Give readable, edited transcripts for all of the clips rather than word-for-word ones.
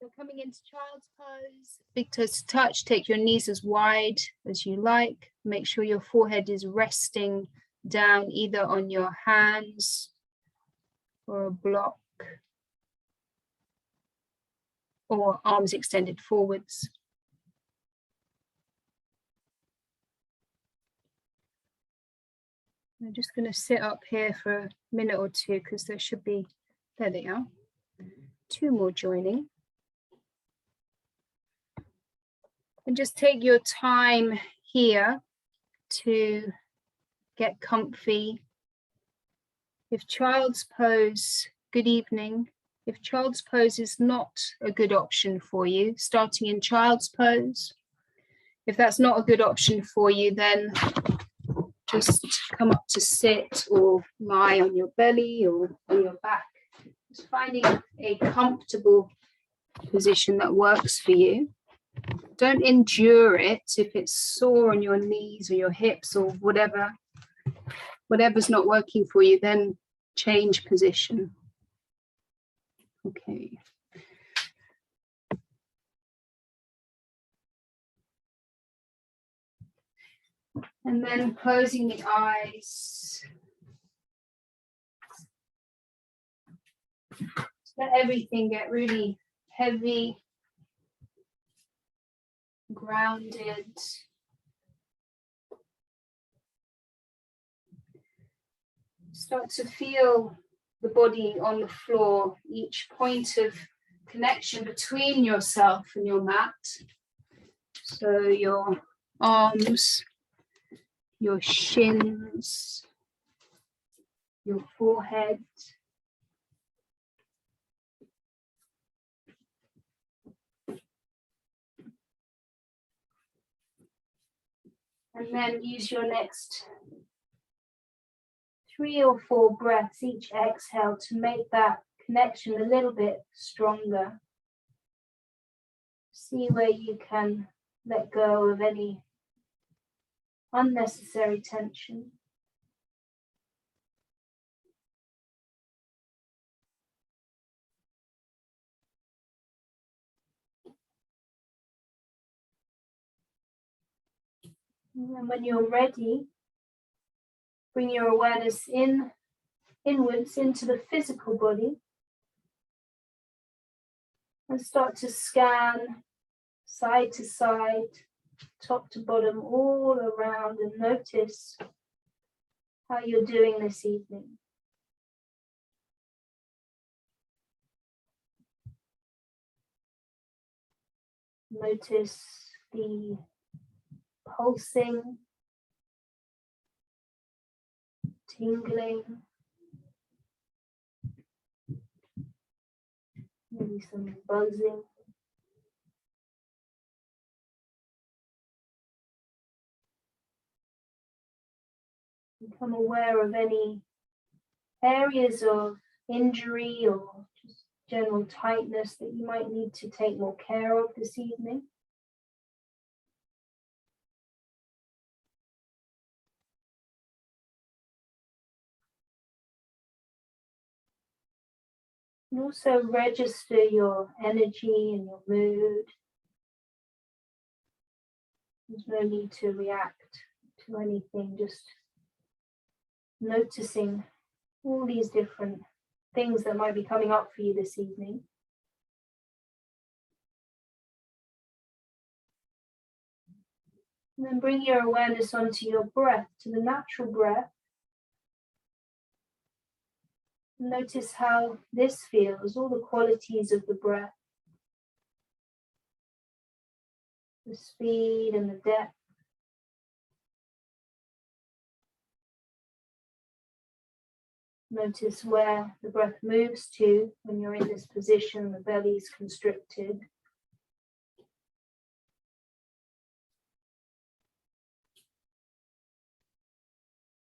So coming into child's pose, big toes to touch, take your knees as wide as you like. Make sure your forehead is resting down either on your hands or a block or arms extended forwards. I'm just going to sit up here for a minute or two because there should be, there they are, 2 more joining. And just take your time here to get comfy. If child's pose, good evening. If child's pose is not a good option for you, starting in child's pose. If that's not a good option for you, then just come up to sit or lie on your belly or on your back. Just finding a comfortable position that works for you. Don't endure it if it's sore on your knees or your hips or whatever's not working for you, then change position. Okay. And then closing the eyes. Let everything get really heavy, grounded. Start to feel the body on the floor, each point of connection between yourself and your mat. So your arms, your shins, your forehead. And then use your next 3 or 4 breaths, each exhale, to make that connection a little bit stronger. See where you can let go of any unnecessary tension. And then when you're ready, bring your awareness inwards into the physical body and start to scan side to side, top to bottom, all around, and notice how you're doing this evening. Notice the pulsing, tingling, maybe some buzzing. Become aware of any areas of injury or just general tightness that you might need to take more care of this evening. And also register your energy and your mood. There's no need to react to anything, just noticing all these different things that might be coming up for you this evening. And then bring your awareness onto your breath, to the natural breath. Notice how this feels, all the qualities of the breath, the speed and the depth. Notice where the breath moves to when you're in this position, the belly is constricted.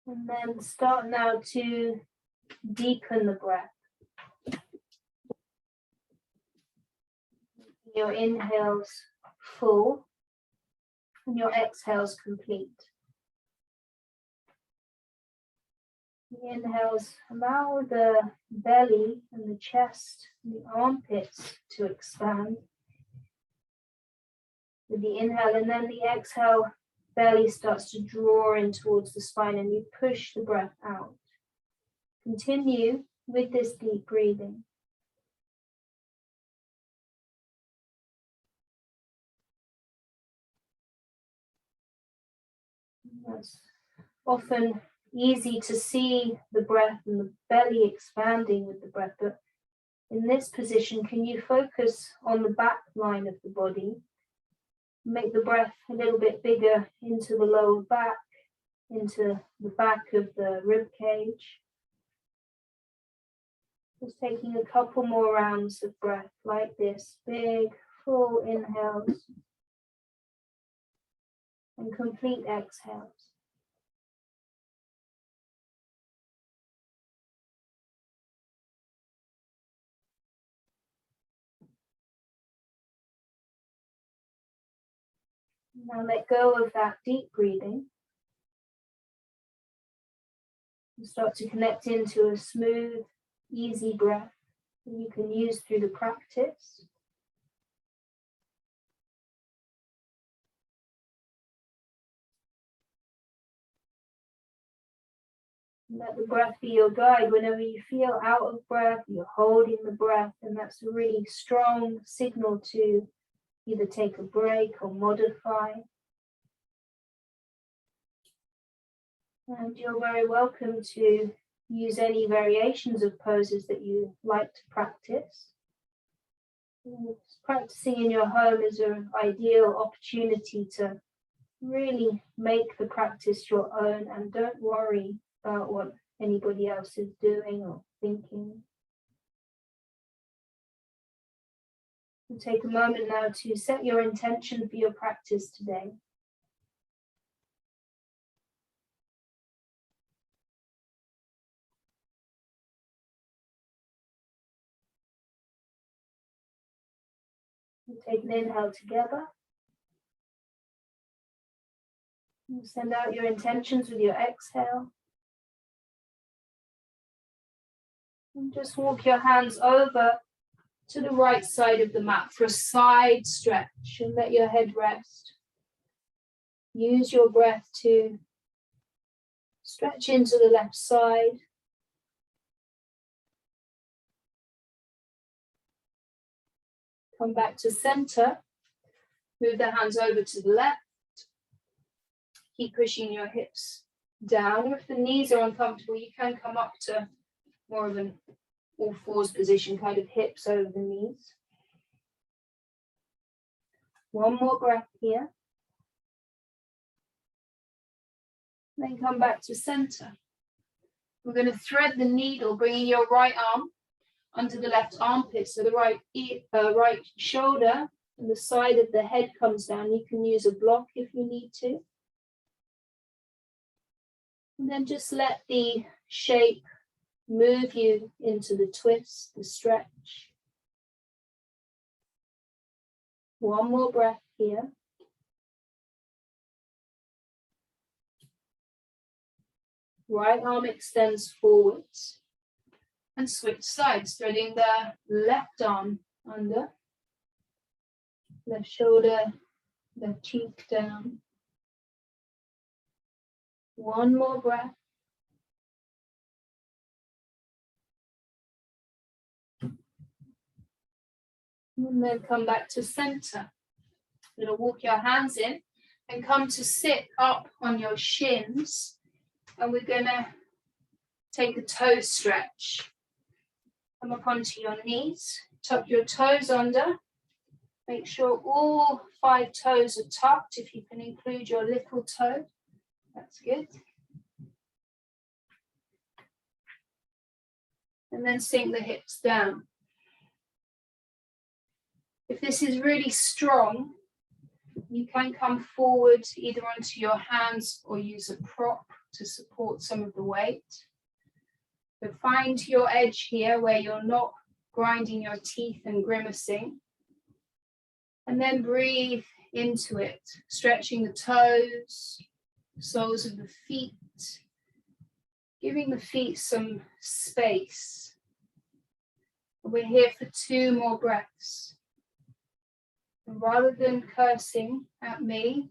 And then start now to deepen the breath. Your inhales full and your exhales complete. The inhales, allow the belly and the chest the armpits to expand with the inhale, and then the exhale, belly starts to draw in towards the spine and you push the breath out. Continue with this deep breathing. It's often easy to see the breath and the belly expanding with the breath, but in this position, can you focus on the back line of the body? Make the breath a little bit bigger into the lower back, into the back of the rib cage. Just taking a couple more rounds of breath like this, big, full inhales and complete exhales. Now let go of that deep breathing. And start to connect into a smooth, easy breath that you can use through the practice. Let the breath be your guide. Whenever you feel out of breath, you're holding the breath, and that's a really strong signal to either take a break or modify. And you're very welcome to use any variations of poses that you like to practice. Practicing in your home is an ideal opportunity to really make the practice your own, and don't worry about what anybody else is doing or thinking. And take a moment now to set your intention for your practice today. And take an inhale together. And send out your intentions with your exhale. And just walk your hands over to the right side of the mat for a side stretch and let your head rest. Use your breath to stretch into the left side. Come back to center. Move the hands over to the left. Keep pushing your hips down. If the knees are uncomfortable, you can come up to more of an all fours position, kind of hips over the knees. One more breath here. Then come back to center. We're going to thread the needle, bringing your right arm under the left armpit, so the right shoulder and the side of the head comes down. You can use a block if you need to. And then just let the shape move you into the twist, the stretch. One more breath here. Right arm extends forwards. And switch sides, threading the left arm under. Left shoulder, left cheek down. One more breath. And then come back to center. You're going to walk your hands in and come to sit up on your shins. And we're going to take a toe stretch. Come up onto your knees. Tuck your toes under. Make sure all 5 toes are tucked. If you can include your little toe, that's good. And then sink the hips down. If this is really strong, you can come forward either onto your hands or use a prop to support some of the weight. But find your edge here where you're not grinding your teeth and grimacing. And then breathe into it, stretching the toes, soles of the feet, giving the feet some space. We're here for 2 more breaths. And rather than cursing at me,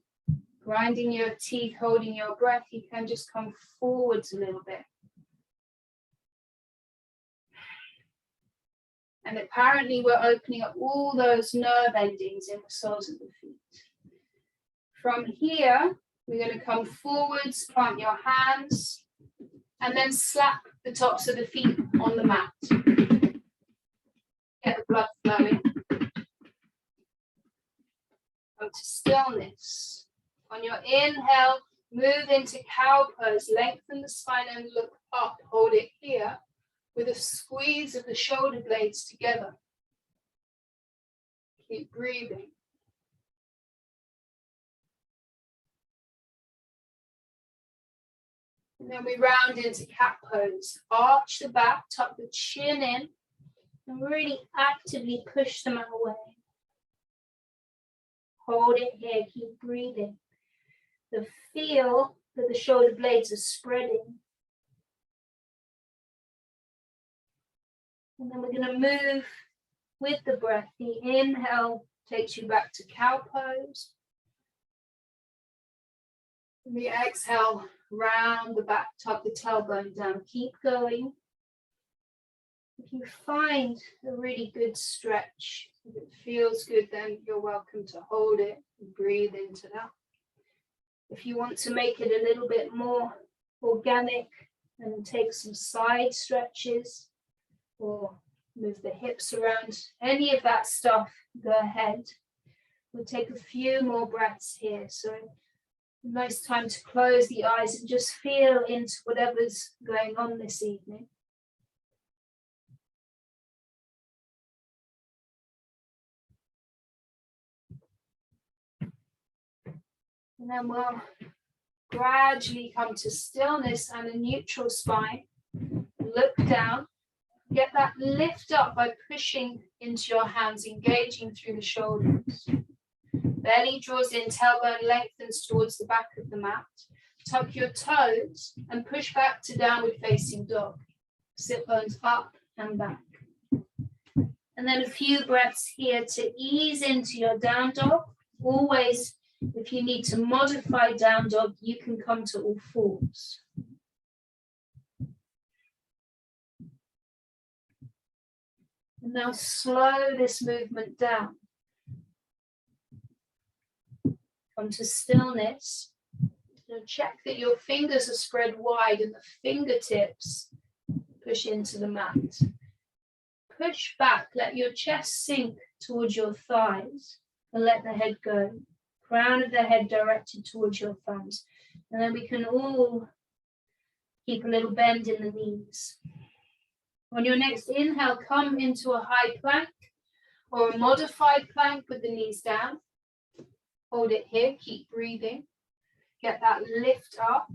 grinding your teeth, holding your breath, you can just come forwards a little bit. And apparently we're opening up all those nerve endings in the soles of the feet. From here, we're going to come forwards, plant your hands, and then slap the tops of the feet on the mat. Get the blood flowing. Come to stillness. On your inhale, move into cow pose. Lengthen the spine and look up. Hold it here with a squeeze of the shoulder blades together. Keep breathing. And then we round into cat pose. Arch the back, tuck the chin in, and really actively push the mat away. Hold it here, keep breathing. The feel that the shoulder blades are spreading. And then we're going to move with the breath. The inhale takes you back to cow pose. And the exhale, round the back, tuck the tailbone down. Keep going. If you find a really good stretch, if it feels good, then you're welcome to hold it and breathe into that. If you want to make it a little bit more organic and take some side stretches or move the hips around, any of that stuff, go ahead. We'll take a few more breaths here. So a nice time to close the eyes and just feel into whatever's going on this evening. And then we'll gradually come to stillness and a neutral spine. Look down. Get that lift up by pushing into your hands, engaging through the shoulders. Belly draws in, tailbone lengthens towards the back of the mat. Tuck your toes and push back to downward facing dog. Sit bones up and back. And then a few breaths here to ease into your down dog. Always, if you need to modify down dog, you can come to all fours. And now slow this movement down. Come to stillness. Now check that your fingers are spread wide and the fingertips push into the mat. Push back, let your chest sink towards your thighs and let the head go. Crown of the head directed towards your thumbs. And then we can all keep a little bend in the knees. On your next inhale, come into a high plank or a modified plank with the knees down. Hold it here, keep breathing. Get that lift up.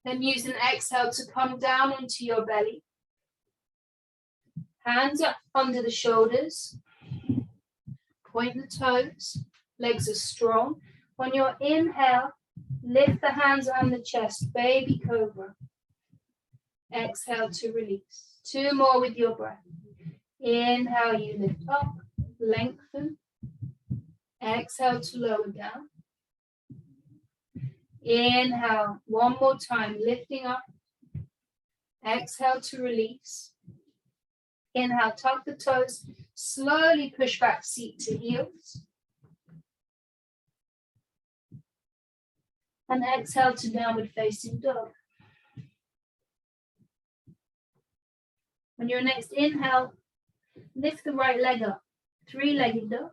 Then use an exhale to come down onto your belly. Hands up under the shoulders. Point the toes. Legs are strong. On your inhale, lift the hands and the chest, baby cobra. Exhale to release. 2 more with your breath. Inhale, you lift up, lengthen. Exhale to lower down. Inhale, 1 more time, lifting up. Exhale to release. Inhale, tuck the toes, slowly push back seat to heels. And exhale to downward facing dog. On your next inhale, lift the right leg up, 3-legged dog.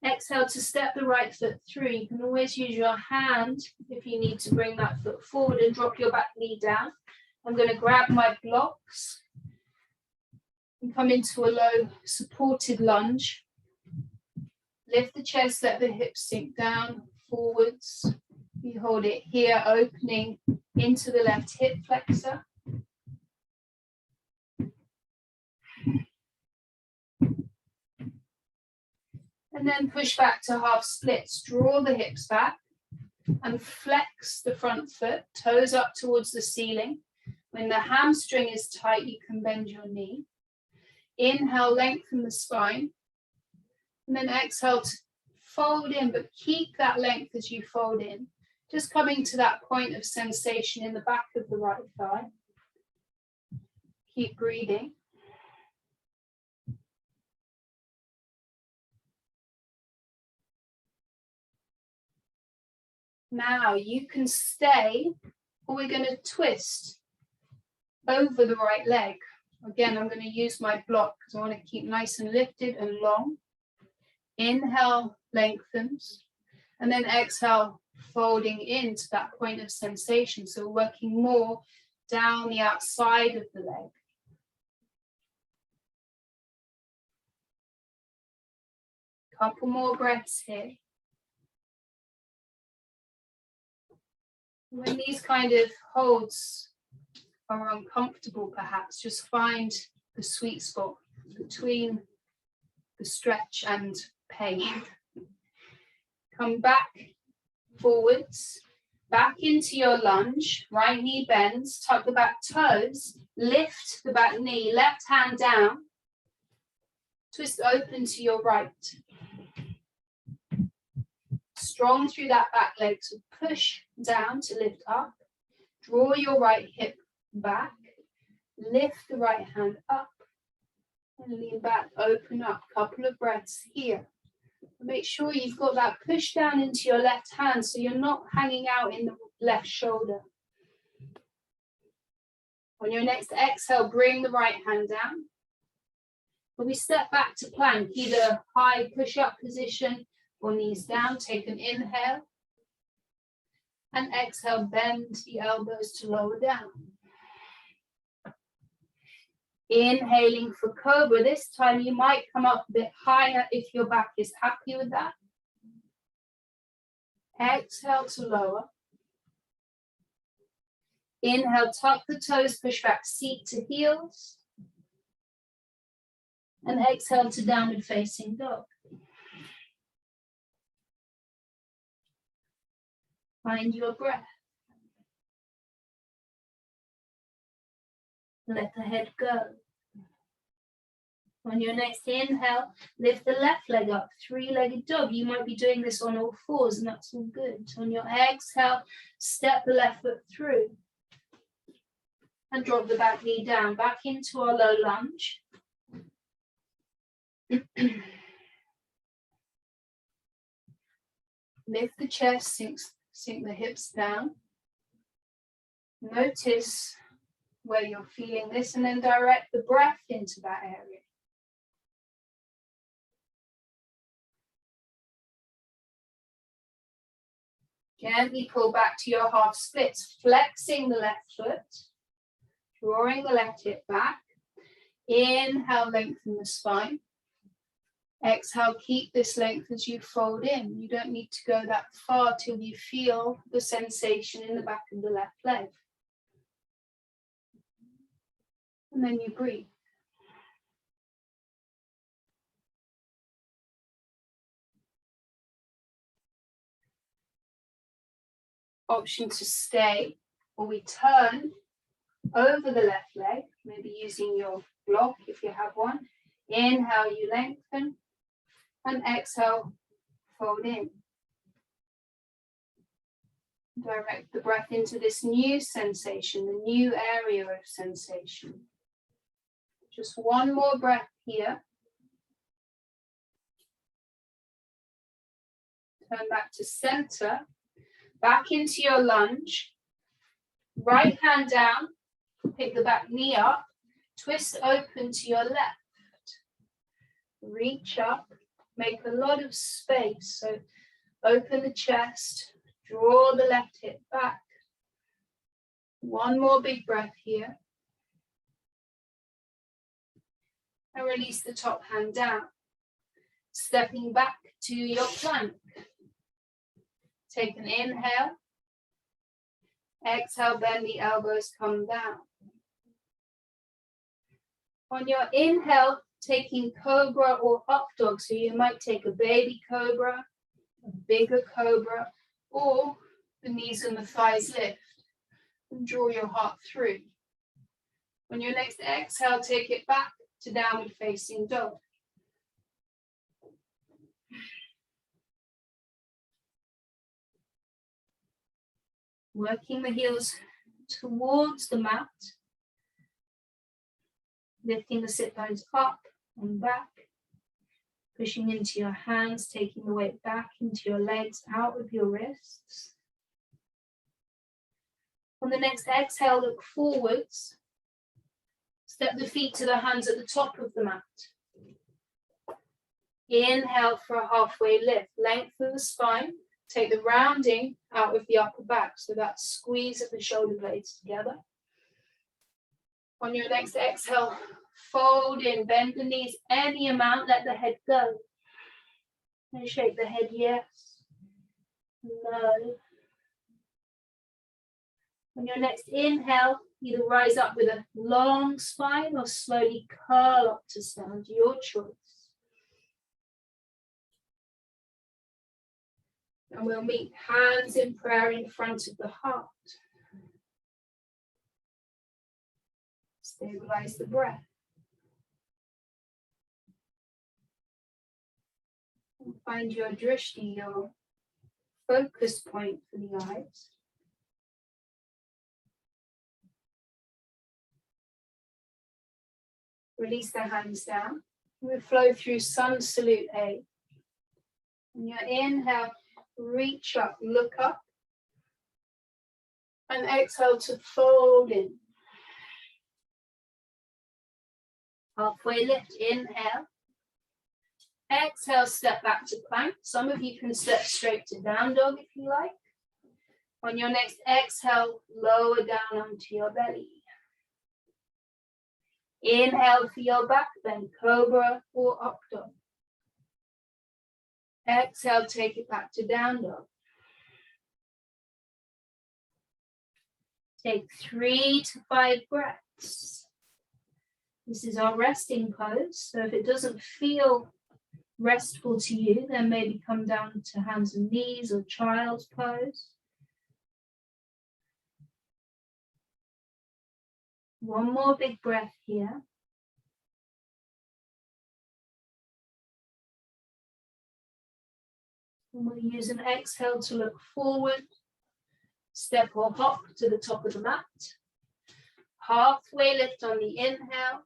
Exhale to step the right foot through. You can always use your hand if you need to bring that foot forward and drop your back knee down. I'm going to grab my blocks and come into a low supported lunge. Lift the chest, let the hips sink down, forwards. You hold it here, opening into the left hip flexor. And then push back to half splits. Draw the hips back and flex the front foot, toes up towards the ceiling. When the hamstring is tight, you can bend your knee. Inhale, lengthen the spine. And then exhale to fold in, but keep that length as you fold in. Just coming to that point of sensation in the back of the right thigh. Keep breathing. Now you can stay, or we're going to twist over the right leg. Again, I'm going to use my block because I want to keep nice and lifted and long. Inhale, lengthens, and then exhale, folding into that point of sensation. So we're working more down the outside of the leg. Couple more breaths here. When these kind of holds are uncomfortable, perhaps just find the sweet spot between the stretch and pain. Come back forwards, back into your lunge. Right knee bends, tuck the back toes, lift the back knee, left hand down, twist open to your right. Strong through that back leg, so push down to lift up. Draw your right hip back, lift the right hand up, and lean back, open up. Couple of breaths here. Make sure you've got that push down into your left hand so you're not hanging out in the left shoulder. On your next exhale, bring the right hand down. When we step back to plank, either high push-up position or knees down, take an inhale. And exhale, bend the elbows to lower down. Inhaling for cobra. This time you might come up a bit higher if your back is happy with that. Exhale to lower. Inhale, tuck the toes, push back, seat to heels. And exhale to downward facing dog. Find your breath. Let the head go. On your next inhale, lift the left leg up, three-legged dog. You might be doing this on all fours, and that's all good. On your exhale, step the left foot through. And drop the back knee down, back into our low lunge. Lift the chest, sink the hips down. Notice where you're feeling this, and then direct the breath into that area. Gently pull back to your half splits, flexing the left foot, drawing the left hip back. Inhale, lengthen the spine. Exhale, keep this length as you fold in. You don't need to go that far till you feel the sensation in the back of the left leg. And then you breathe. Option to stay, or we turn over the left leg, maybe using your block if you have one. Inhale, you lengthen, and exhale, fold in. Direct the breath into this new sensation, the new area of sensation. Just one more breath here. Turn back to center. Back into your lunge. Right hand down. Pick the back knee up. Twist open to your left. Reach up. Make a lot of space. So open the chest. Draw the left hip back. One more big breath here. And release the top hand down. Stepping back to your plank. Take an inhale. Exhale, bend the elbows, come down. On your inhale, taking cobra or up dog. So you might take a baby cobra, a bigger cobra, or the knees and the thighs lift. And draw your heart through. On your next exhale, take it back to downward facing dog. Working the heels towards the mat, lifting the sit bones up and back, pushing into your hands, taking the weight back into your legs, out of your wrists. On the next exhale, look forwards. Step the feet to the hands at the top of the mat. Inhale for a halfway lift. Lengthen the spine. Take the rounding out of the upper back. So that squeeze of the shoulder blades together. On your next exhale, fold in, bend the knees any amount, let the head go. And shake the head yes, no. On your next inhale, either rise up with a long spine or slowly curl up to stand, your choice. And we'll meet hands in prayer in front of the heart. Stabilize the breath. And find your drishti, your focus point for the eyes. Release the hands down. We flow through sun salute A. And your inhale, reach up, look up. And exhale to fold in. Halfway lift, inhale. Exhale, step back to plank. Some of you can step straight to down dog if you like. On your next exhale, lower down onto your belly. Inhale for your back bend, cobra or up dog. Exhale, take it back to down dog. Take 3 to 5 breaths. This is our resting pose. So if it doesn't feel restful to you, then maybe come down to hands and knees or child's pose. One more big breath here. And we'll use an exhale to look forward. Step or hop to the top of the mat. Halfway lift on the inhale.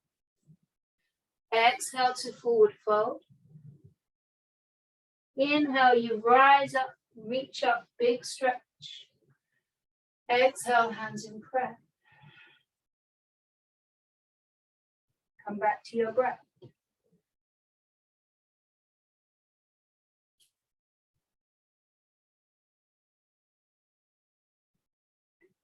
Exhale to forward fold. Inhale, you rise up, reach up, big stretch. Exhale, hands in prayer. Come back to your breath.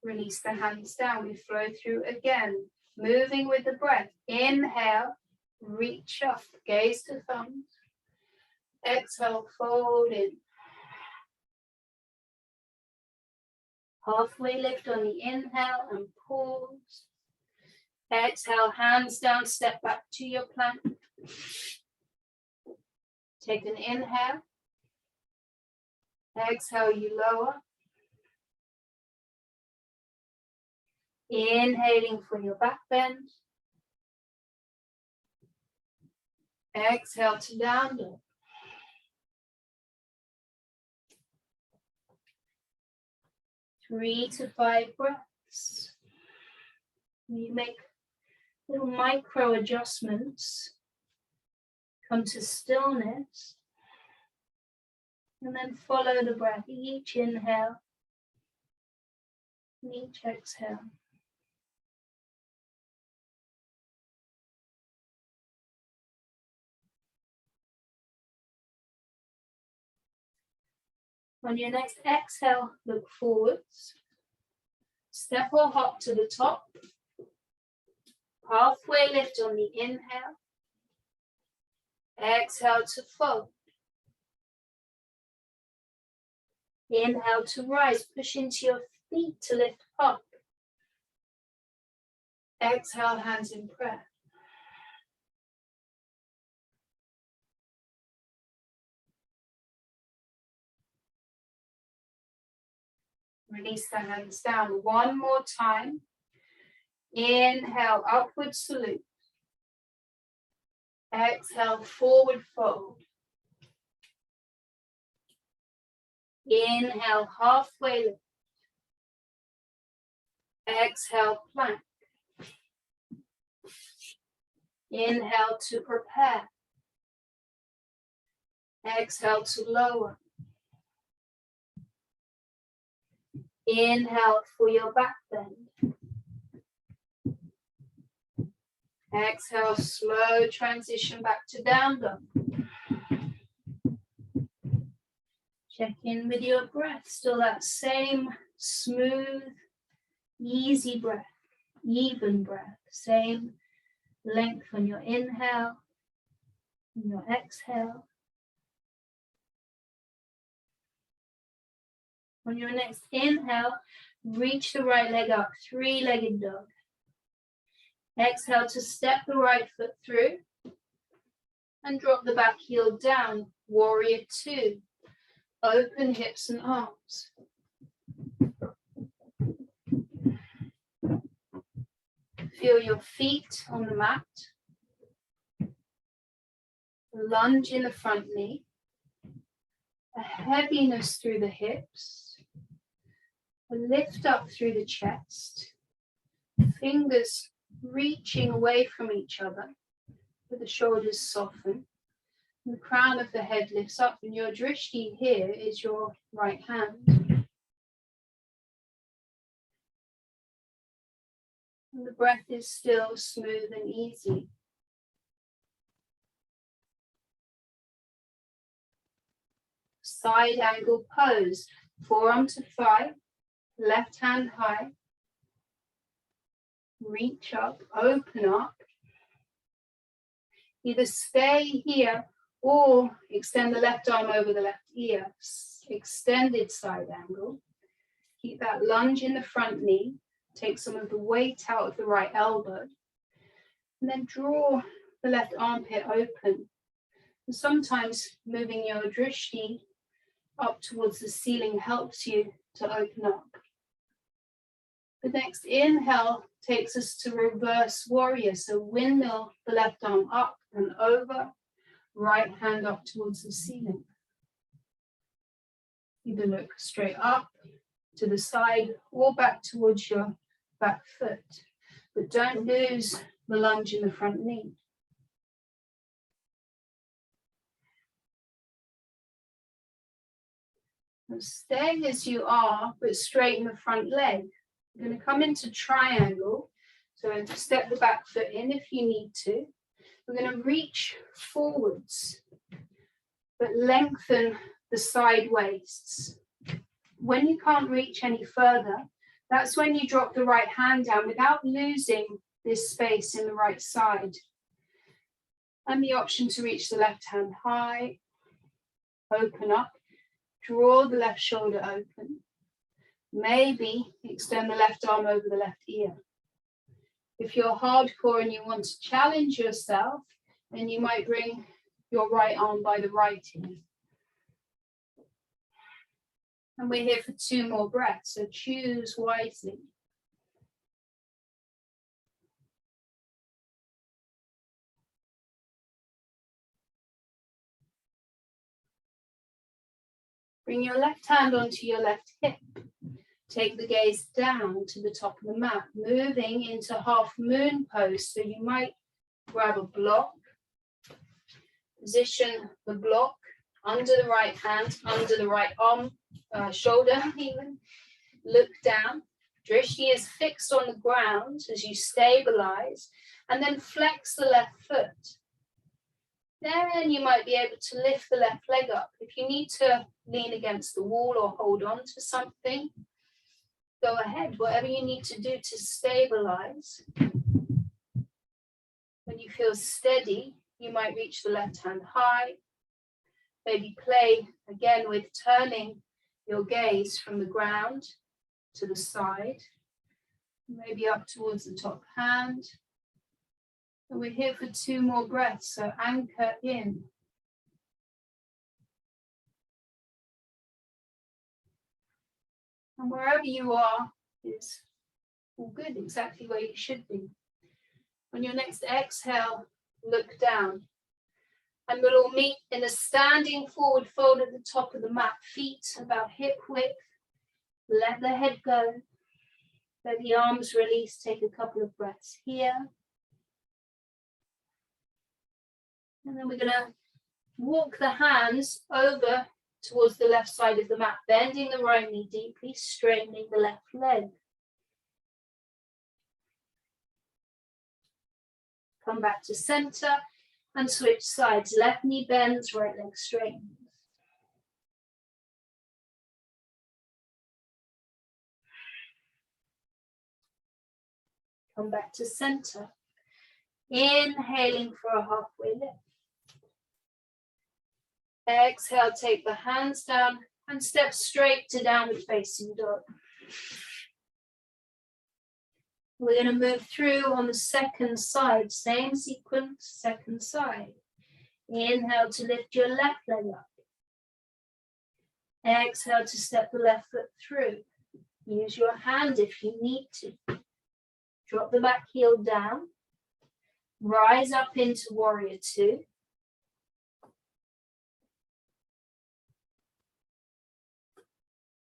Release the hands down. We flow through again, moving with the breath. Inhale, reach up, gaze to thumbs. Exhale, fold in. Halfway lift on the inhale and pause. Exhale, hands down, step back to your plank. Take an inhale. Exhale, you lower. Inhaling for your back bend. Exhale to down dog. Three to 5 breaths. You make little micro adjustments. Come to stillness. And then follow the breath. Each inhale. And each exhale. On your next exhale, look forwards. Step or hop to the top. Halfway lift on the inhale. Exhale to fold. Inhale to rise. Push into your feet to lift up. Exhale, hands in prayer. Release the hands down one more time. Inhale, upward salute. Exhale, forward fold. Inhale, halfway lift. Exhale, plank. Inhale to prepare. Exhale to lower. Inhale for your back bend. Exhale, slow transition back to down dog. Check in with your breath. Still that same smooth, easy breath, even breath. Same length on your inhale and your exhale. On your next inhale, reach the right leg up, three-legged dog. Exhale to step the right foot through and drop the back heel down, warrior two. Open hips and arms. Feel your feet on the mat. Lunge in the front knee. A heaviness through the hips. A lift up through the chest. Fingers reaching away from each other, with the shoulders soften. And the crown of the head lifts up, and your drishti here is your right hand. And the breath is still smooth and easy. Side angle pose, forearm to thigh, left hand high. Reach up, open up. Either stay here or extend the left arm over the left ear. Extended side angle. Keep that lunge in the front knee. Take some of the weight out of the right elbow. And then draw the left armpit open. And sometimes moving your drishti up towards the ceiling helps you to open up. The next inhale takes us to reverse warrior. So windmill the left arm up and over, right hand up towards the ceiling. Either look straight up to the side or back towards your back foot. But don't lose the lunge in the front knee. And stay as you are, but straighten the front leg. You're going to come into triangle. So step the back foot in if you need to. We're going to reach forwards, but lengthen the side waists. When you can't reach any further, that's when you drop the right hand down without losing this space in the right side. And the option to reach the left hand high, open up, draw the left shoulder open. Maybe extend the left arm over the left ear. If you're hardcore and you want to challenge yourself, then you might bring your right arm by the right ear. And we're here for 2 more breaths, so choose wisely. Bring your left hand onto your left hip. Take the gaze down to the top of the mat, moving into half moon pose. So you might grab a block, position the block under the right hand, under the right arm, shoulder even. Look down. Drishti is fixed on the ground as you stabilize, and then flex the left foot. Then you might be able to lift the left leg up. If you need to lean against the wall or hold on to something, go ahead, whatever you need to do to stabilize. When you feel steady, you might reach the left hand high. Maybe play again with turning your gaze from the ground to the side, maybe up towards the top hand. And we're here for 2 more breaths, so anchor in. And wherever you are is All good, exactly where you should be. On your next exhale, look down. And we'll all meet in a standing forward fold at the top of the mat, feet about hip width. Let the head go. Let the arms release. Take a couple of breaths here. And then we're going to walk the hands over towards the left side of the mat, bending the right knee deeply, straightening the left leg. Come back to center and switch sides. Left knee bends, right leg straightens. Come back to center. Inhaling for a halfway lift. Exhale, take the hands down and step straight to downward facing dog. We're going to move through on the second side, same sequence, second side. Inhale to lift your left leg up. Exhale to step the left foot through. Use your hand if you need to. Drop the back heel down. Rise up into warrior two.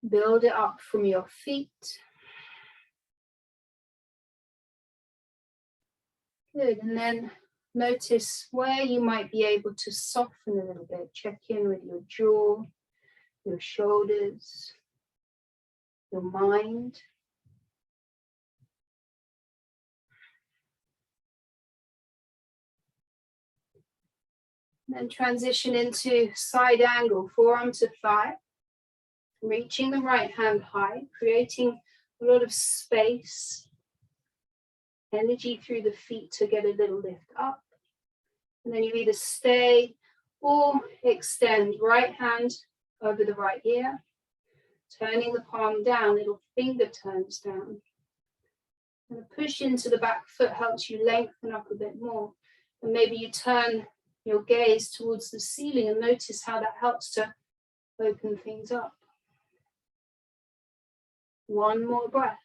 Build it up from your feet. Good, and then notice where you might be able to soften a little bit. Check in with your jaw, your shoulders, your mind. Then transition into side angle, forearm to thigh. Reaching the right hand high, creating a lot of space. Energy through the feet to get a little lift up. And then you either stay or extend right hand over the right ear, turning the palm down, little finger turns down. And a push into the back foot helps you lengthen up a bit more. And maybe you turn your gaze towards the ceiling and notice how that helps to open things up. One more breath.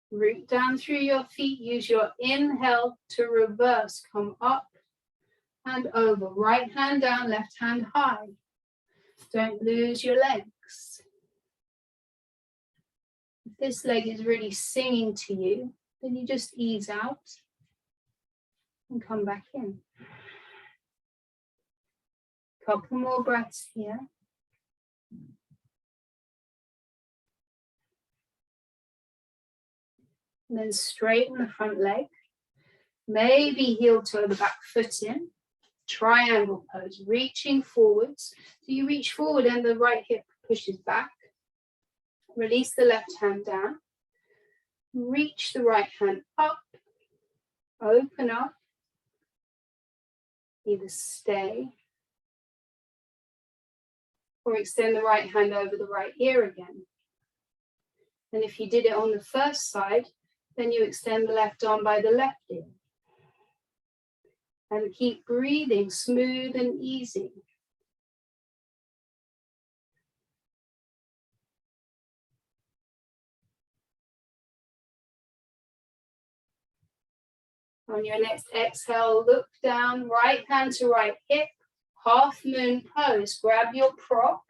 Root down through your feet. Use your inhale to reverse. Come up and over. Right hand down, left hand high. Don't lose your legs. If this leg is really singing to you, then you just ease out and come back in. Couple more breaths here. And then straighten the front leg. Maybe heel toe the back foot in. Triangle pose, reaching forwards. So you reach forward and the right hip pushes back. Release the left hand down. Reach the right hand up. Open up. Either stay or extend the right hand over the right ear again. And if you did it on the first side, then you extend the left arm by the left ear. And keep breathing smooth and easy. On your next exhale, look down, right hand to right hip, half moon pose. Grab your prop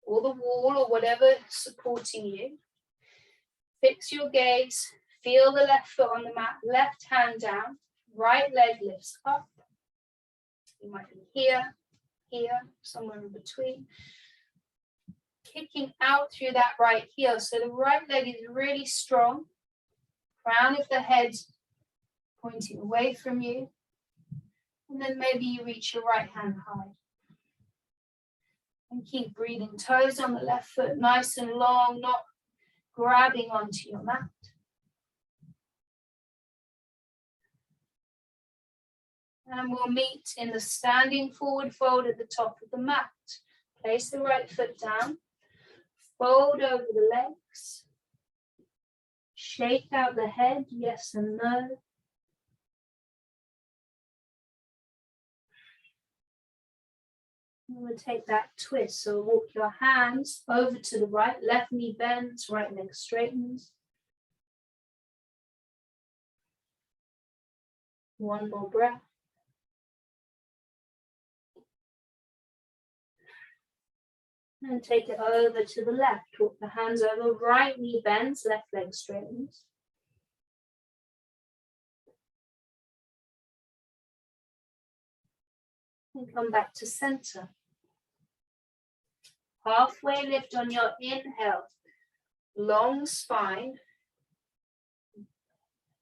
or the wall or whatever supporting you. Fix your gaze, feel the left foot on the mat, left hand down, right leg lifts up. You might be here, here, somewhere in between. Kicking out through that right heel. So the right leg is really strong. Crown of the head pointing away from you. And then maybe you reach your right hand high. And keep breathing. Toes on the left foot, nice and long, not grabbing onto your mat. And we'll meet in the standing forward fold at the top of the mat. Place the right foot down. Fold over the legs. Shake out the head, yes and no. We'll take that twist. So walk your hands over to the right, left knee bends, right leg straightens. One more breath. And take it over to the left. Walk the hands over, right knee bends, left leg straightens. And come back to center. Halfway lift on your inhale. Long spine.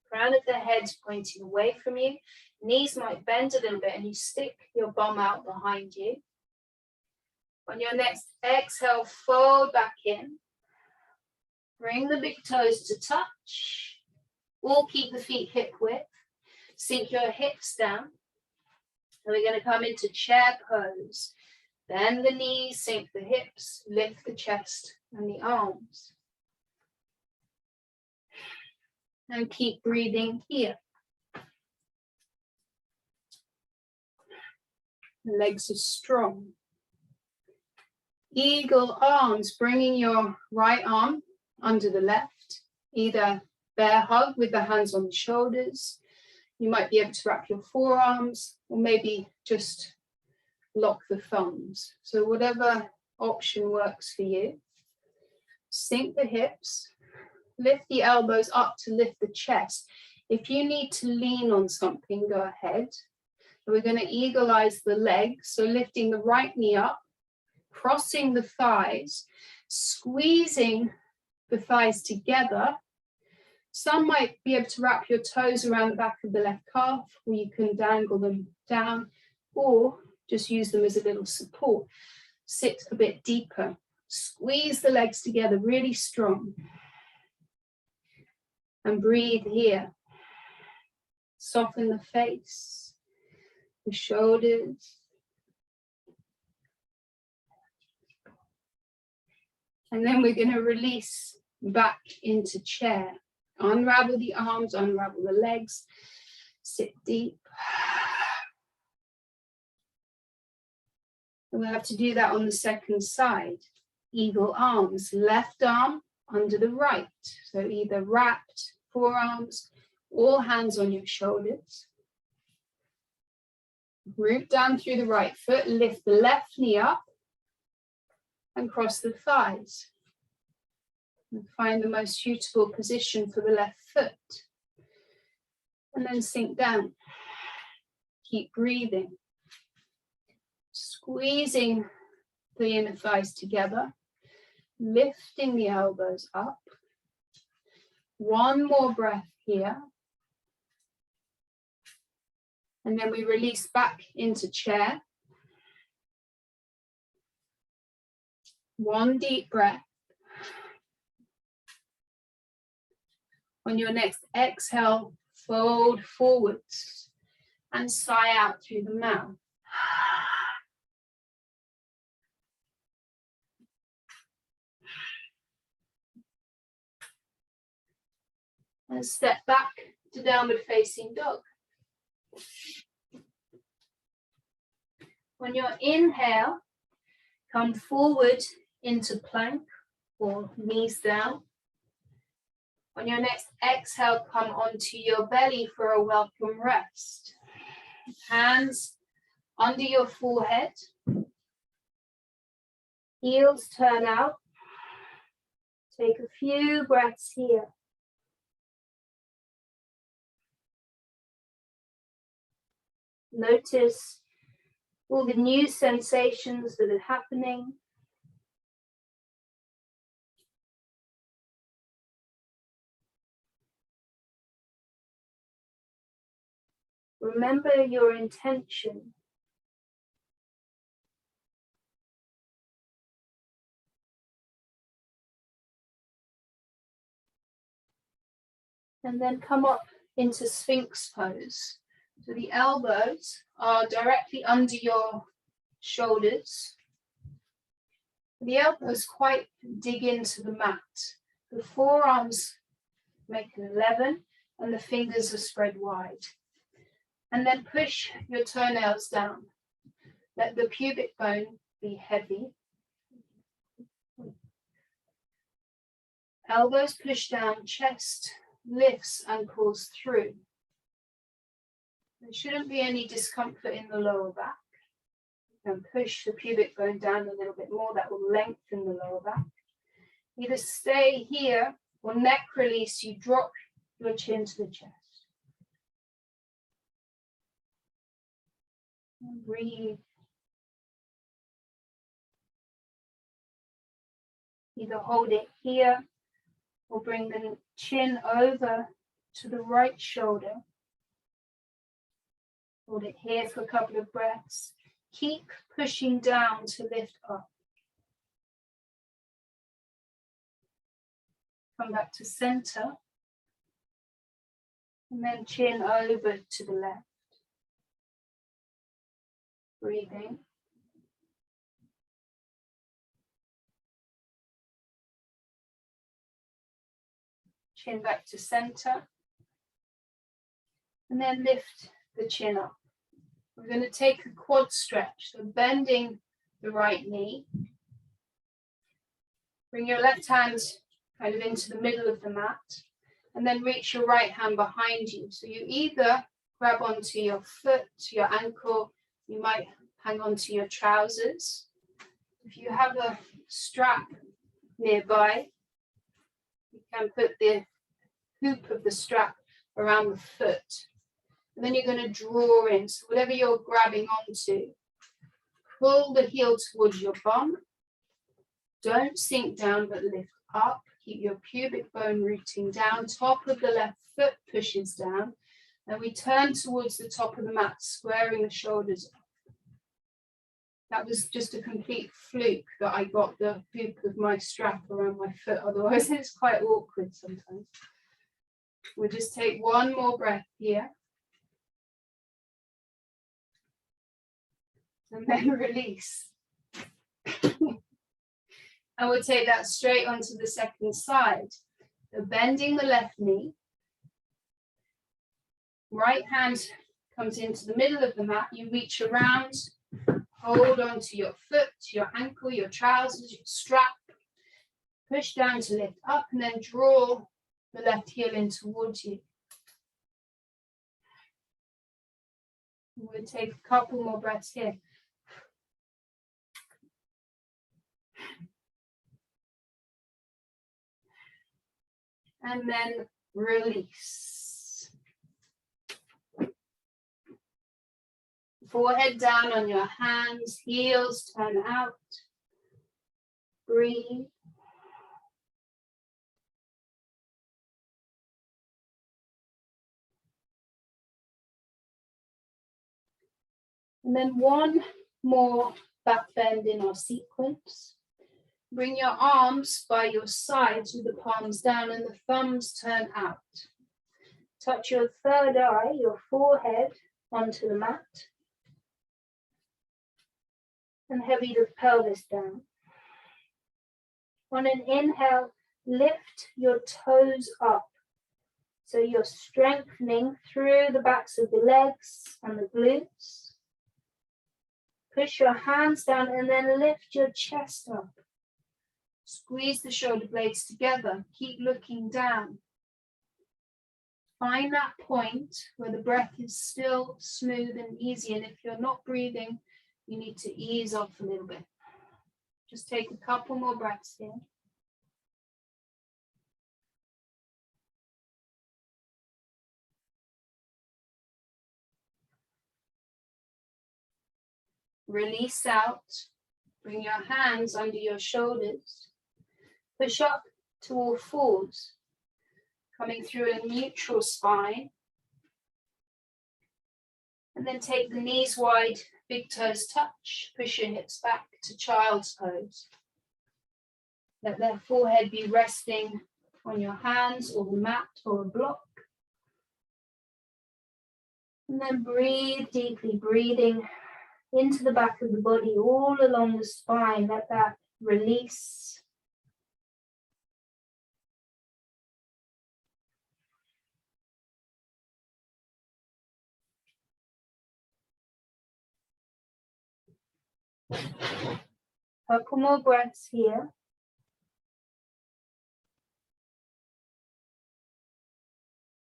Crown of the head pointing away from you. Knees might bend a little bit and you stick your bum out behind you. On your next exhale, fold back in. Bring the big toes to touch. Or keep the feet hip width. Sink your hips down. And we're going to come into chair pose. Bend the knees, sink the hips, lift the chest and the arms. And keep breathing here. The legs are strong. Eagle arms, bringing your right arm under the left. Either bear hug with the hands on the shoulders. You might be able to wrap your forearms or maybe just lock the thumbs. So whatever option works for you. Sink the hips. Lift the elbows up to lift the chest. If you need to lean on something, go ahead. We're going to eagle eyes the legs. So lifting the right knee up, crossing the thighs, squeezing the thighs together. Some might be able to wrap your toes around the back of the left calf, or you can dangle them down, or just use them as a little support. Sit a bit deeper. Squeeze the legs together really strong. And breathe here. Soften the face, the shoulders. And then we're going to release back into chair. Unravel the arms, unravel the legs. Sit deep. And we'll have to do that on the second side. Eagle arms, left arm under the right. So either wrapped forearms or hands on your shoulders. Root down through the right foot, lift the left knee up and cross the thighs. And find the most suitable position for the left foot. And then sink down. Keep breathing. Squeezing the inner thighs together. Lifting the elbows up. One more breath here. And then we release back into chair. One deep breath. On your next exhale, fold forwards and sigh out through the mouth. And step back to downward facing dog. On your inhale, come forward into plank or knees down. On your next exhale, come onto your belly for a welcome rest. Hands under your forehead. Heels turn out. Take a few breaths here. Notice all the new sensations that are happening. Remember your intention. And then come up into Sphinx pose. So the elbows are directly under your shoulders. The elbows quite dig into the mat. The forearms make an 11 and the fingers are spread wide. And then push your toenails down. Let the pubic bone be heavy. Elbows push down, chest lifts and pulls through. There shouldn't be any discomfort in the lower back. And push the pubic bone down a little bit more. That will lengthen the lower back. Either stay here or neck release, you drop your chin to the chest. And breathe. Either hold it here or bring the chin over to the right shoulder. Hold it here for a couple of breaths. Keep pushing down to lift up. Come back to center. And then chin over to the left. Breathing. Chin back to center. And then lift the chin up. We're going to take a quad stretch, so bending the right knee. Bring your left hand kind of into the middle of the mat, and then reach your right hand behind you. So you either grab onto your foot, your ankle, you might hang onto your trousers. If you have a strap nearby, you can put the hoop of the strap around the foot. And then you're going to draw in. So whatever you're grabbing onto, pull the heel towards your bum. Don't sink down, but lift up. Keep your pubic bone rooting down. Top of the left foot pushes down. And we turn towards the top of the mat, squaring the shoulders up. That was just a complete fluke that I got the hoop of my strap around my foot. Otherwise, it's quite awkward sometimes. We'll just take one more breath here. And then release. And we'll take that straight onto the second side. So bending the left knee. Right hand comes into the middle of the mat. You reach around, hold onto your foot, your ankle, your trousers, your strap. Push down to lift up and then draw the left heel in towards you. We'll take a couple more breaths here. And then release. Forehead down on your hands, heels turn out. Breathe. And then one more back bend in our sequence. Bring your arms by your sides with the palms down and the thumbs turn out. Touch your third eye, your forehead, onto the mat. And heavy the pelvis down. On an inhale, lift your toes up. So you're strengthening through the backs of the legs and the glutes. Push your hands down and then lift your chest up. Squeeze the shoulder blades together. Keep looking down. Find that point where the breath is still smooth and easy. And if you're not breathing, you need to ease off a little bit. Just take a couple more breaths here. Release out. Bring your hands under your shoulders. Push up to all fours. Coming through a neutral spine. And then take the knees wide, big toes touch. Push your hips back to child's pose. Let that forehead be resting on your hands or the mat or a block. And then breathe deeply, breathing into the back of the body, all along the spine. Let that release. Couple more breaths here.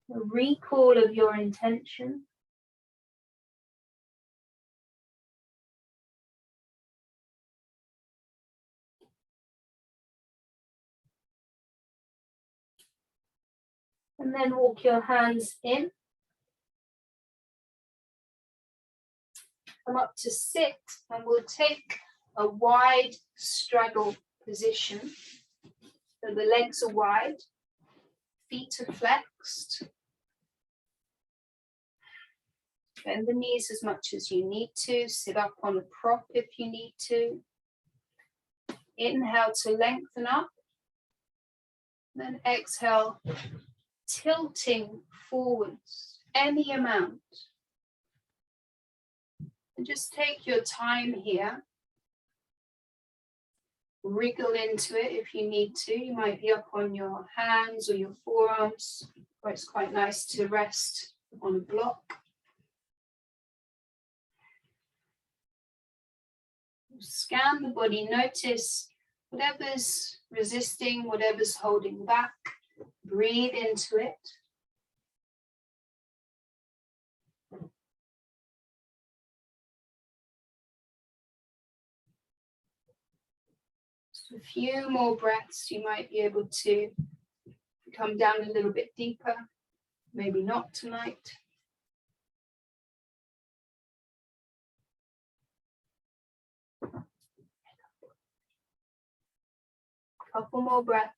A recall of your intention. And then walk your hands in. Come up to sit, and we'll take a wide straddle position. So the legs are wide, feet are flexed. Bend the knees as much as you need to. Sit up on a prop if you need to. Inhale to lengthen up. Then exhale, tilting forwards any amount. And just take your time here. Wriggle into it if you need to. You might be up on your hands or your forearms, or it's quite nice to rest on a block. Scan the body, notice whatever's resisting, whatever's holding back. Breathe into it. So a few more breaths, you might be able to come down a little bit deeper, maybe not tonight. Couple more breaths.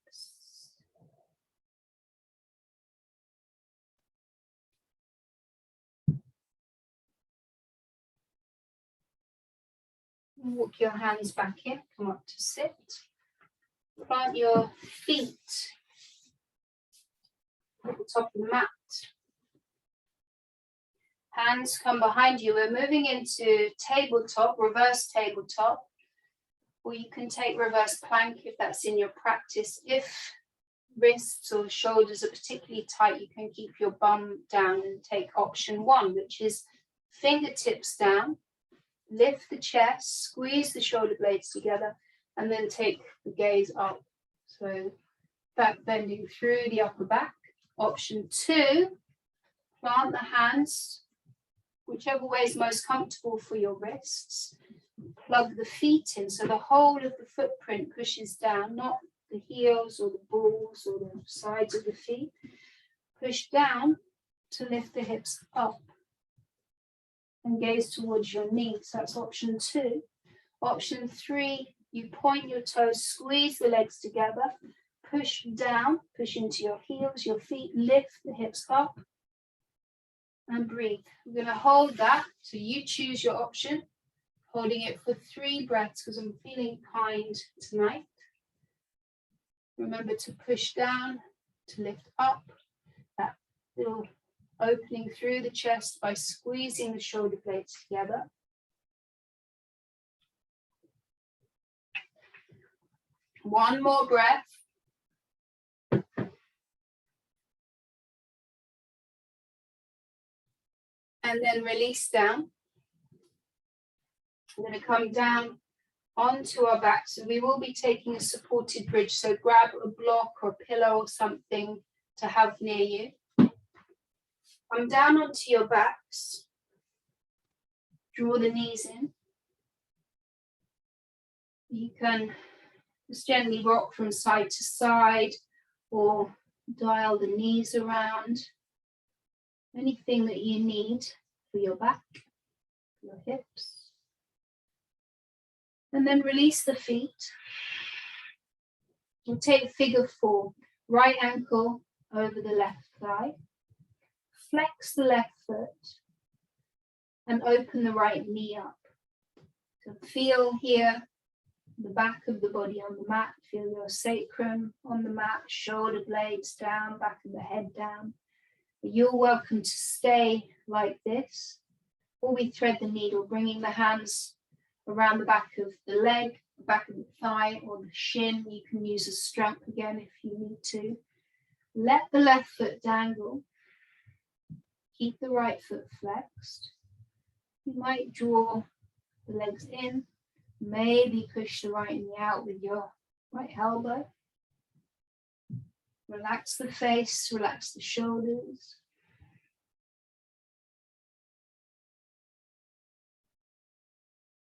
Walk your hands back in, come up to sit. Plant your feet at the top of the mat. Hands come behind you. We're moving into tabletop, reverse tabletop. Or you can take reverse plank if that's in your practice. If wrists or shoulders are particularly tight, you can keep your bum down and take option 1, which is fingertips down, lift the chest, squeeze the shoulder blades together, and then take the gaze up. So back bending through the upper back. Option 2, plant the hands, whichever way is most comfortable for your wrists. Plug the feet in, so the whole of the footprint pushes down, not the heels or the balls or the sides of the feet. Push down to lift the hips up and gaze towards your knees. That's option 2. Option 3, you point your toes, squeeze the legs together, push down, push into your heels, your feet, lift the hips up and breathe. We're going to hold that, so you choose your option. Holding it for 3 breaths because I'm feeling kind tonight. Remember to push down, to lift up, that little opening through the chest by squeezing the shoulder blades together. One more breath. And then release down. We're going to come down onto our back. So we will be taking a supported bridge. So grab a block or a pillow or something to have near you. Come down onto your backs. Draw the knees in. You can just gently rock from side to side or dial the knees around. Anything that you need for your back, your hips. And then release the feet. We'll take figure 4, right ankle over the left thigh. Flex the left foot and open the right knee up. So feel here the back of the body on the mat. Feel your sacrum on the mat, shoulder blades down, back of the head down. You're welcome to stay like this, or we thread the needle, bringing the hands around the back of the leg, the back of the thigh or the shin. You can use a strap again if you need to. Let the left foot dangle. Keep the right foot flexed. You might draw the legs in Maybe push the right knee out with your right elbow. Relax the face, relax the shoulders.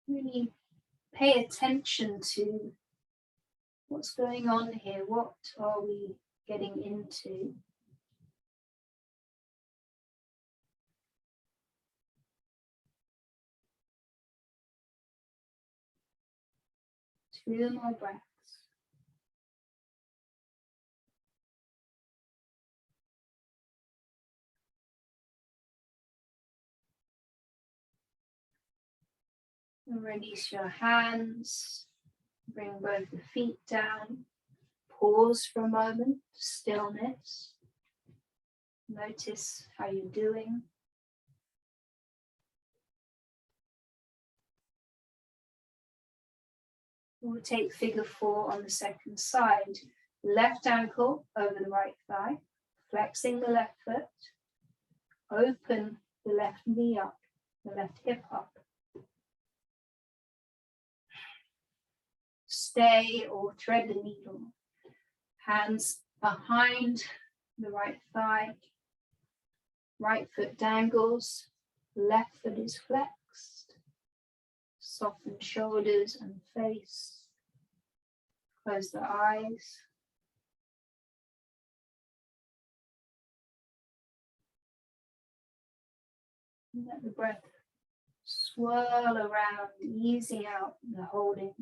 Really pay attention to what's going on here. What are we getting into? Two more breaths. And release your hands. Bring both the feet down. Pause for a moment, stillness. Notice how you're doing. We'll take figure 4 on the second side. Left ankle over the right thigh, flexing the left foot. Open the left knee up, the left hip up. Stay or thread the needle. Hands behind the right thigh. Right foot dangles, left foot is flexed. Soften shoulders and face. Close the eyes. And let the breath swirl around, easing out the holding.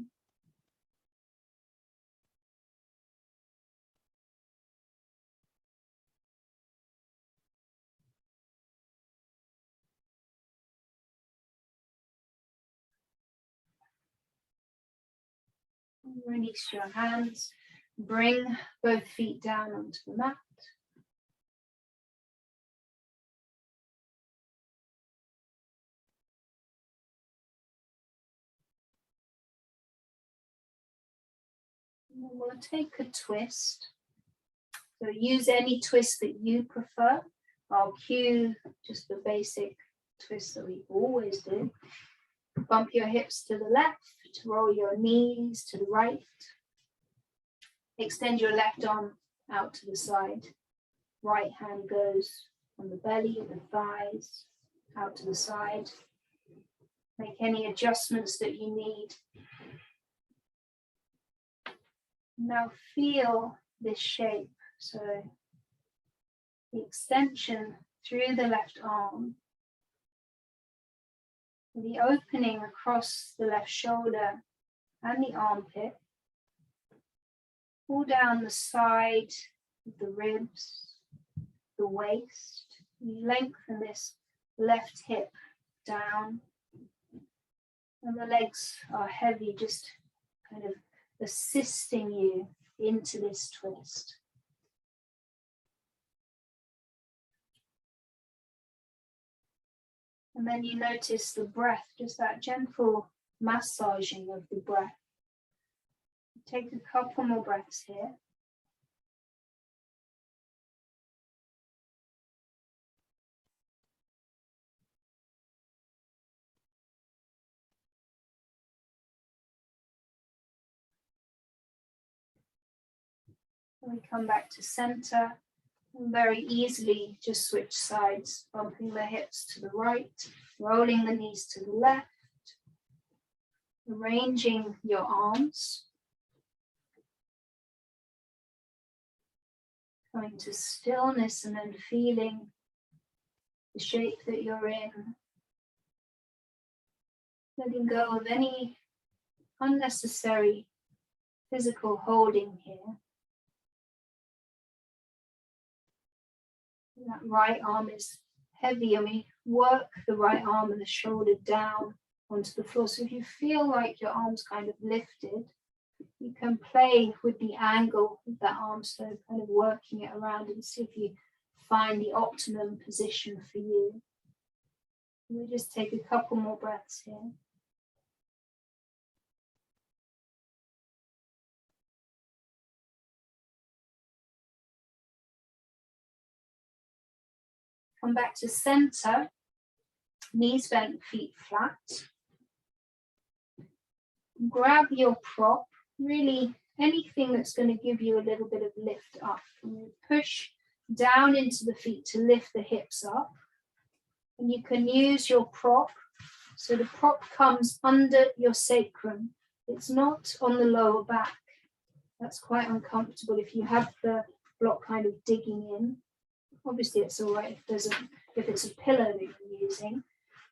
Release your hands. Bring both feet down onto the mat. And then we'll take a twist. So use any twist that you prefer. I'll cue just the basic twist that we always do. Bump your hips to the left, roll your knees to the right. Extend your left arm out to the side. Right hand goes on the belly, the thighs, out to the side. Make any adjustments that you need. Now feel this shape. So the extension through the left arm, the opening across the left shoulder and the armpit. Pull down the side of the ribs, the waist. You lengthen this left hip down. And the legs are heavy, just kind of assisting you into this twist. And then you notice the breath, just that gentle massaging of the breath. Take a couple more breaths here. And we come back to center. And very easily just switch sides, bumping the hips to the right, rolling the knees to the left, arranging your arms. Coming to stillness and then feeling the shape that you're in. Letting go of any unnecessary physical holding here. That right arm is heavy and we work the right arm and the shoulder down onto the floor. So if you feel like your arm's kind of lifted, you can play with the angle of that arm, so kind of working it around and see if you find the optimum position for you. We'll just take a couple more breaths here. Come back to center, knees bent, feet flat. grab your prop, really anything that's going to give you a little bit of lift up. And you push down into the feet to lift the hips up. And you can use your prop. So the prop comes under your sacrum. It's not on the lower back. That's quite uncomfortable if you have the block kind of digging in. Obviously it's all right if it's a pillow that you're using,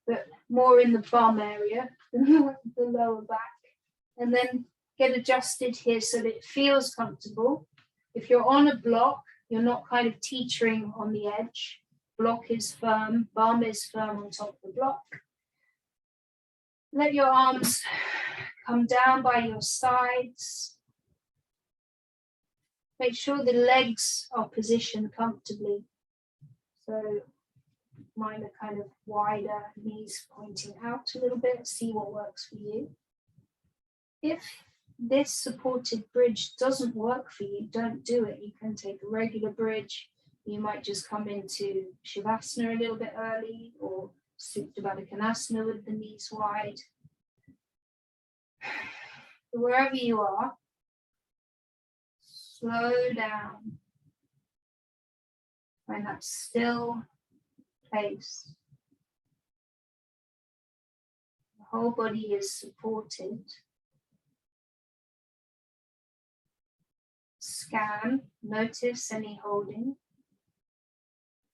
but more in the bum area than the lower back. And then get adjusted here so that it feels comfortable. If you're on a block, you're not kind of teetering on the edge. Block is firm, bum is firm on top of the block. Let your arms come down by your sides. Make sure the legs are positioned comfortably. So mine are kind of wider, knees pointing out a little bit. See what works for you. If this supported bridge doesn't work for you, don't do it. You can take a regular bridge. You might just come into Shavasana a little bit early, or Supta Baddha Konasana with the knees wide. Wherever you are, slow down. Find that still place. The whole body is supported. Scan, notice any holding.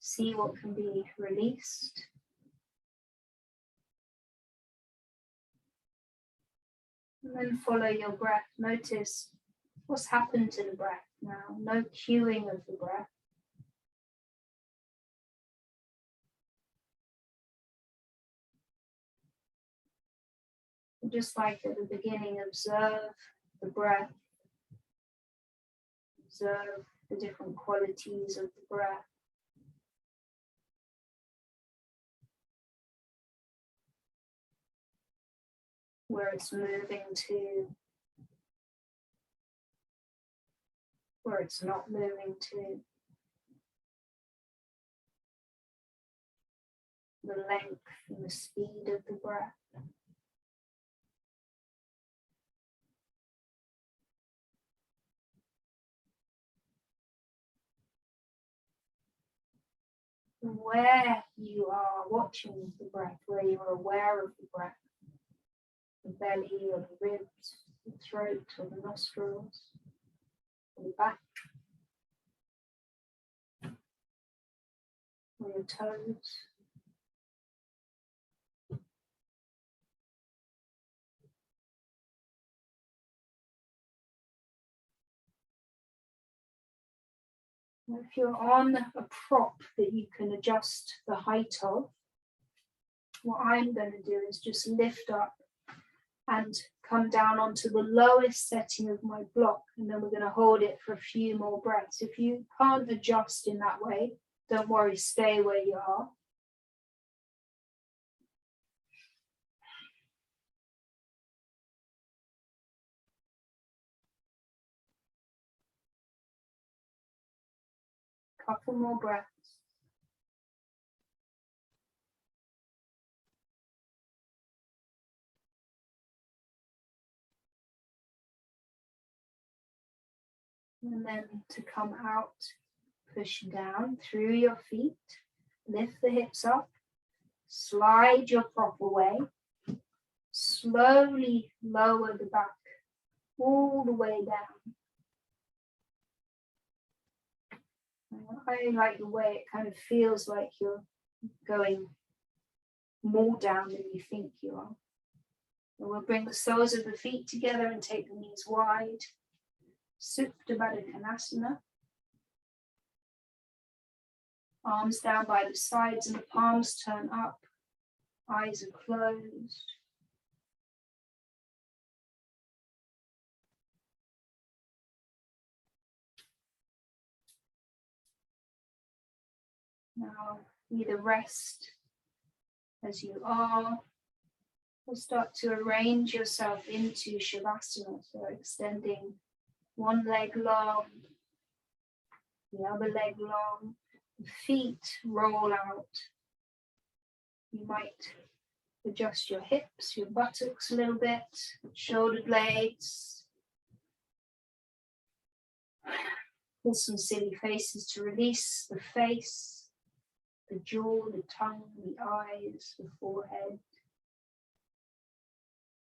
See what can be released. And then follow your breath. Notice what's happened to the breath now. No cueing of the breath. Just like at the beginning, observe the breath. Observe the different qualities of the breath. Where it's moving to, where it's not moving to. The length and the speed of the breath. Where you are watching the breath, where you are aware of the breath. The belly or the ribs, the throat or the nostrils, or the back, or your toes. If you're on a prop that you can adjust the height of, what I'm going to do is just lift up and come down onto the lowest setting of my block, and then we're going to hold it for a few more breaths. If you can't adjust in that way, don't worry, stay where you are. Couple more breaths. And then to come out, push down through your feet, lift the hips up, slide your prop away, slowly lower the back all the way down. I like the way it kind of feels like you're going more down than you think you are. And we'll bring the soles of the feet together and take the knees wide. Supta Baddha Konasana. Arms down by the sides and the palms turn up. Eyes are closed. Now, either rest as you are, or start to arrange yourself into Shavasana, so extending one leg long, the other leg long, the feet roll out. You might Adjust your hips, your buttocks a little bit, shoulder blades. Pull some silly faces to release the face, the jaw, the tongue, the eyes, the forehead.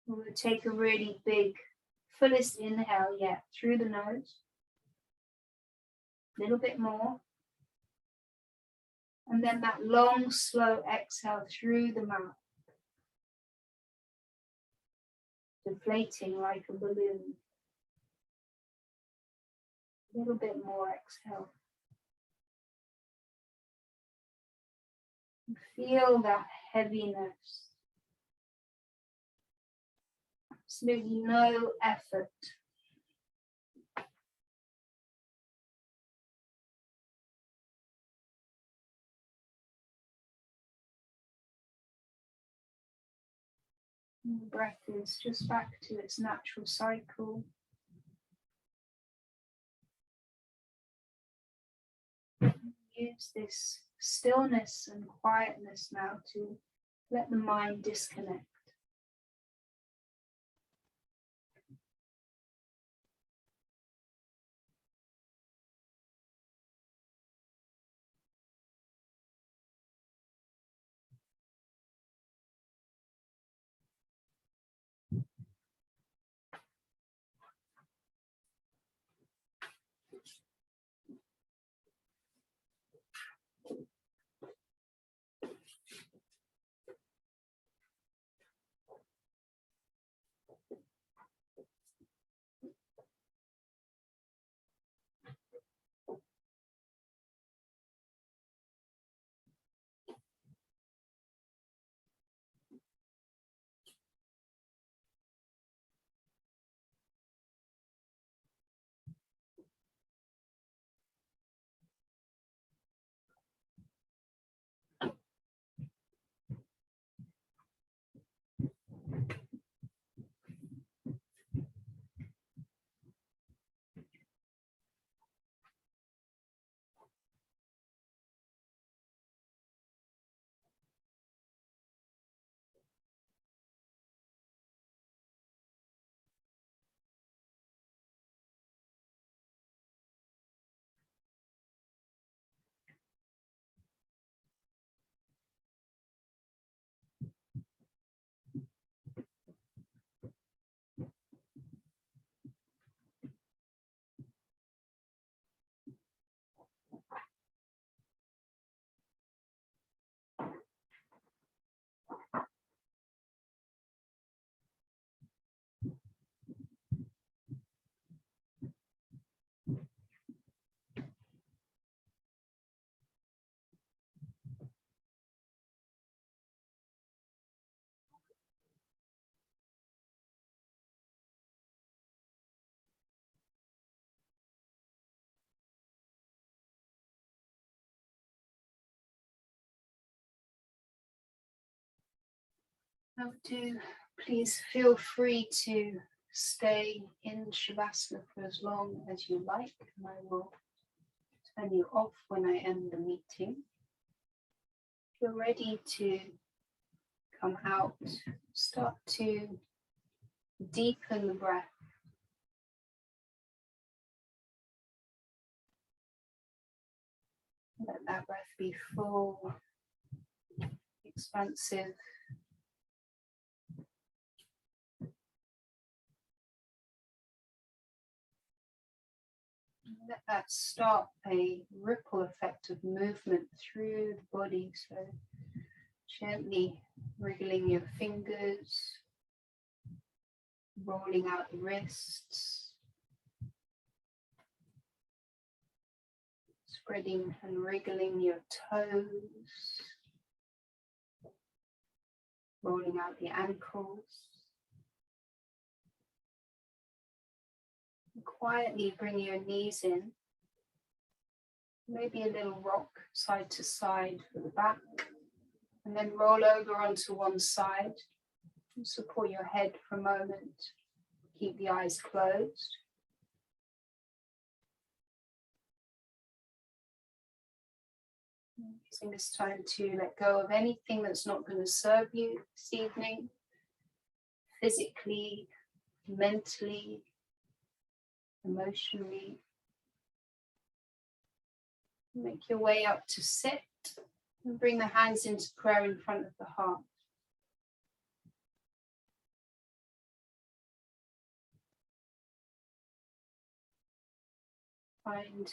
We're going to take a really big, fullest inhale yet through the nose. A little bit more. And then that long, slow exhale through the mouth. Deflating like a balloon. A little bit more exhale. Feel that heaviness. Absolutely no effort. And the breath is just back to its natural cycle. Use this stillness and quietness now to let the mind disconnect. Do please feel free to stay in Shavasana for as long as you like, and I will turn you off when I end the meeting. If you're ready to come out, start to deepen the breath. Let that breath be full, expansive. Let that start a ripple effect of movement through the body. So gently wriggling your fingers, rolling out the wrists, spreading and wriggling your toes, rolling out the ankles. Quietly bring your knees in, maybe a little rock side to side for the back, and then roll over onto one side. Support your head for a moment. Keep the eyes closed. Using this time to let go of anything that's not going to serve you this evening, physically, mentally, emotionally. Make your way up to sit and bring the hands into prayer in front of the heart. Find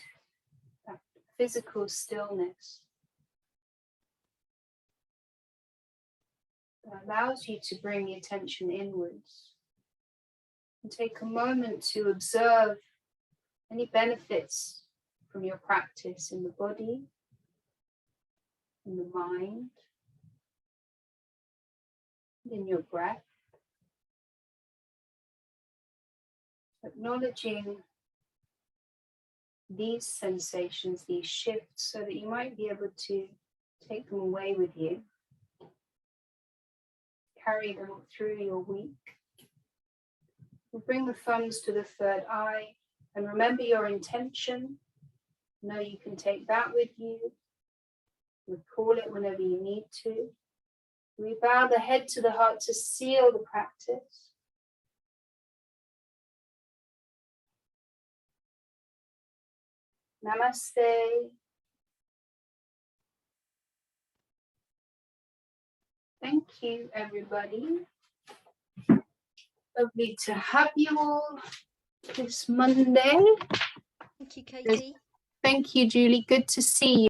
that physical stillness that allows you to bring the attention inwards and take a moment to observe any benefits from your practice in the body, in the mind, in your breath. Acknowledging these sensations, these shifts, so that you might be able to take them away with you. Carry them through your week. We'll bring the thumbs to the third eye and remember your intention. Know you can take that with you. Recall it whenever you need to. We bow the head to the heart to seal the practice. Namaste. Thank you, everybody. Lovely to have you all this Monday. Thank you, Katie. Thank you, Julie. Good to see you.